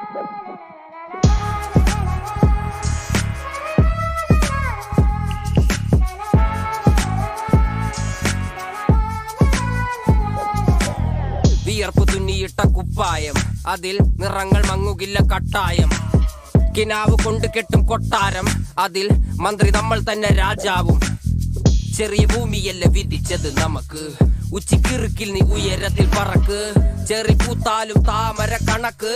വിയർപ്പ് തുന്നിയിട്ട കുപ്പായം, അതിൽ നിറങ്ങൾ മങ്ങുകില്ല കട്ടായം. കിനാവ് കൊണ്ട് കെട്ടും കൊട്ടാരം, അതിൽ മന്ത്രി നമ്മൾ തന്നെ രാജാവും. ചെറിയ ഭൂമിയല്ല വിധിച്ചത് നമുക്ക്, ഉച്ചിക്കിറുക്കിൽ നീ ഉയരത്തിൽ പറക്ക്. ചെറി പൂത്താലും താമര കണക്ക്,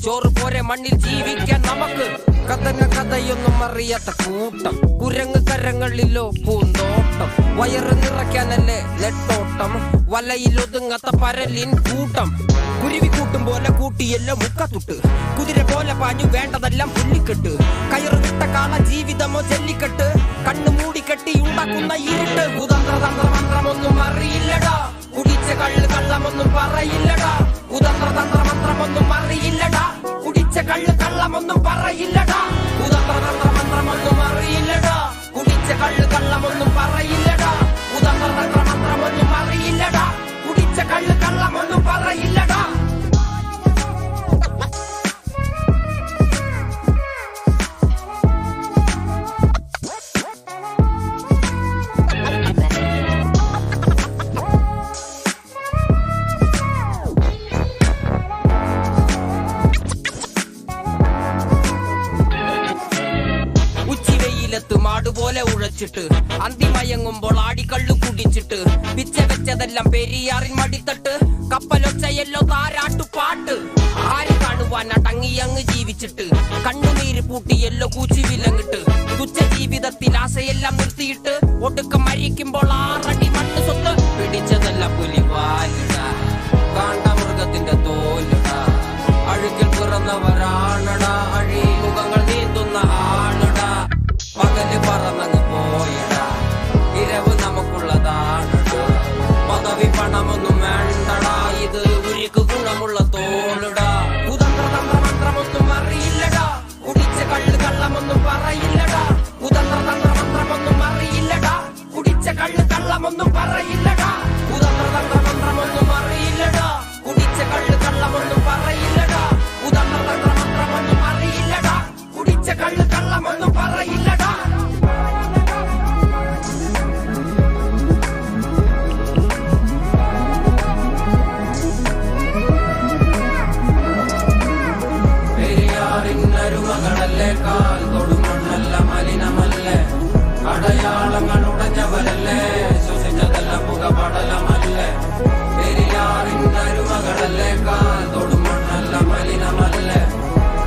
ചോറ് പോരെ മണ്ണിൽ ജീവിക്കാൻ നമുക്ക്. കഥന കഥയൊന്നും അറിയാത്ത കൂട്ടം, കുരങ്ങ് കരങ്ങളിലോ പൂന്തോട്ടം. വയറ് നിറയ്ക്കാനല്ലേ നെട്ടോട്ടം, വലയിൽ ഒതുങ്ങാത്ത പരലിൻ കൂട്ടം. കുരുവി കൂട്ടും പോലെ കൂട്ടിയല്ലോ മുക്കത്തുട്ട്, കുതിര പോലെ പാഞ്ഞു വേണ്ടതെല്ലാം പുല്ലിക്കെട്ട്. കയറ് വിട്ട കാള ജീവിതമോ ജല്ലിക്കെട്ട്, കണ്ണു മൂടിക്കെട്ടി ഉണ്ടാക്കുന്ന ഇരുട്ട്. കുതന്ത്രതന്ത്രമന്ത്രമൊന്നും അറിയില്ലടാ, കുടിച്ച കള്ള് കള്ളമൊന്നും പറയില്ലടാ. കുതന്ത്രതന്ത്രമന്ത്രമൊന്നും അറിയില്ലടാ, കുടിച്ച കള്ള് കള്ളമൊന്നും പറയില്ലടാ. കുതന്ത്രതന്ത്രമന്ത്രമൊന്നും അറിയില്ലടാ, കുടിച്ച കള്ള് കള്ളമൊന്നും പറയില്ലടാ. കുതന്ത്രതന്ത്രമന്ത്രമൊന്നും അറിയില്ലടാ, കുടിച്ച കള്ള് കള്ളമൊന്നും പറയില്ലടാ. മാടുപോലെ ഉഴച്ചിട്ട് അന്തിമയങ്ങുമ്പോൾ ആടിക്കള്ളു കുടിച്ചിട്ട്, പിച്ച വെച്ചതെല്ലാം പെരിയാറിൻ മടിത്തട്ട്. കപ്പലൊച്ചയല്ലോ താരാട്ടുപാട്ട്, ആര് കാണുവാൻ അടങ്ങിയങ്ങ് ജീവിച്ചിട്ട്. കണ്ണുനീര് പൂട്ടിയല്ലോ കൂച്ചി വിലങ്ങിട്ട്, തുച്ഛ ജീവിതത്തിൽ ആശയെല്ലാം നിർത്തിയിട്ട്. ഒടുക്കം മരിക്കുമ്പോൾ 6 അടി മണ്ണ് സ്വത്ത്. പിടിച്ചതെല്ലാം പുലിവാലിട, കാണ്ടമൃഗത്തിന്റെ തോലിട. അഴുക്കിൽ പിറന്നവരാണടാ, അഴിമുഖങ്ങൾ നീന്തുന്ന ആണടാ. പകല് പറന്നങ്ങ് പോയിടാ, ഇരവ് നമുക്കുള്ളതാണടാ. പദവി പണമൊന്നും വേണ്ടടാ, ഇത് ഉരുക്ക് ഗുണമുള്ള തോളിടാ. കുതന്ത്രതന്ത്രമന്ത്രമൊന്നും അറിയില്ലടാ, കുടിച്ച കള്ള് കള്ളമൊന്നും പറയില്ലടാ. കുതന്ത്രതന്ത്രമന്ത്രമൊന്നും അറിയില്ലടാ, കുടിച്ച കള്ള് കള്ളമൊന്നും പറയില്ലടാ. കുതന്ത്രതന്ത്രമന്ത്രമൊന്നും അറിയില്ലടാ, കുടിച്ച കള്ള് കള്ളമൊന്നും പറയില്ലടാ. കുതന്ത്രതന്ത്രമന്ത്രമൊന്നും അറിയില്ലടാ, കുടിച്ച കള്ള് കള്ളമൊന്നും പറയില്ലടാ. പെരിയാറിന്നരുമകളല്ലേ, കാൽ തൊടുമണ്ണല്ല മലിനമല്ലേ. അടയാളങ്ങൾ ഉടഞ്ഞവരല്ലേ, ശ്വസിച്ചതെല്ലാം പുകപടലമല്ലേ. പെരിയാറിന്നരുമകളല്ലേ, കാൽ തൊടുമണ്ണല്ല മലിനമല്ലേ.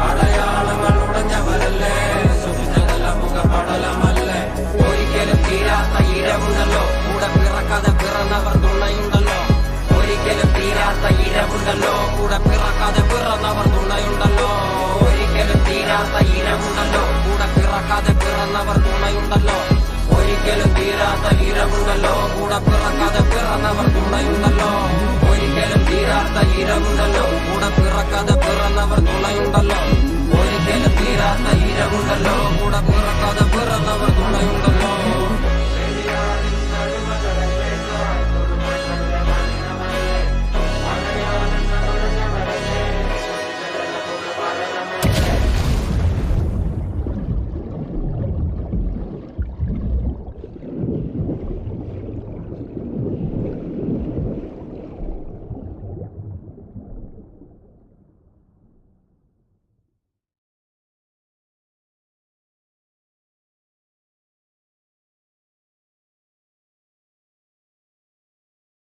അടയാളങ്ങൾ ഉടഞ്ഞവരല്ലേ, ശ്വസിച്ചതെല്ലാം പുകപടലമല്ലേ. ഒരിക്കലും തീരാത്ത ഇരവുണ്ടല്ലോ, കൂടെ പിറക്കാതെ പിറന്നവർ തുണയുണ്ടല്ലോ. ഒരിക്കലും തീരാത്ത ഇരവുണ്ടല്ലോ, കൂടെ പിറക്കാതെ പിറന്നവർ തുണയുണ്ടല്ലോ. ഒരിക്കലും തീരാത്ത ഇരവുണ്ടല്ലോ, കൂടെ പിറക്കാതെ പിറന്നവർ തുണയുണ്ടല്ലോ. ഒരിക്കലും തീരാത്ത ഇരവുണ്ടല്ലോ, കൂടെ പിറക്കാതെ പിറന്നവർ തുണയുണ്ടല്ലോ. ഒരിക്കലും തീരാത്ത ഇരവുണ്ടല്ലോ, കൂടെ പിറക്കാതെ പിറന്നവർ തുണയുണ്ടല്ലോ. ഒരിക്കലും തീരാത്ത ഇരവുണ്ടല്ലോ, കൂടെ പിറക്കാതെ പിറന്നവർ തുണയുണ്ടല്ലോ.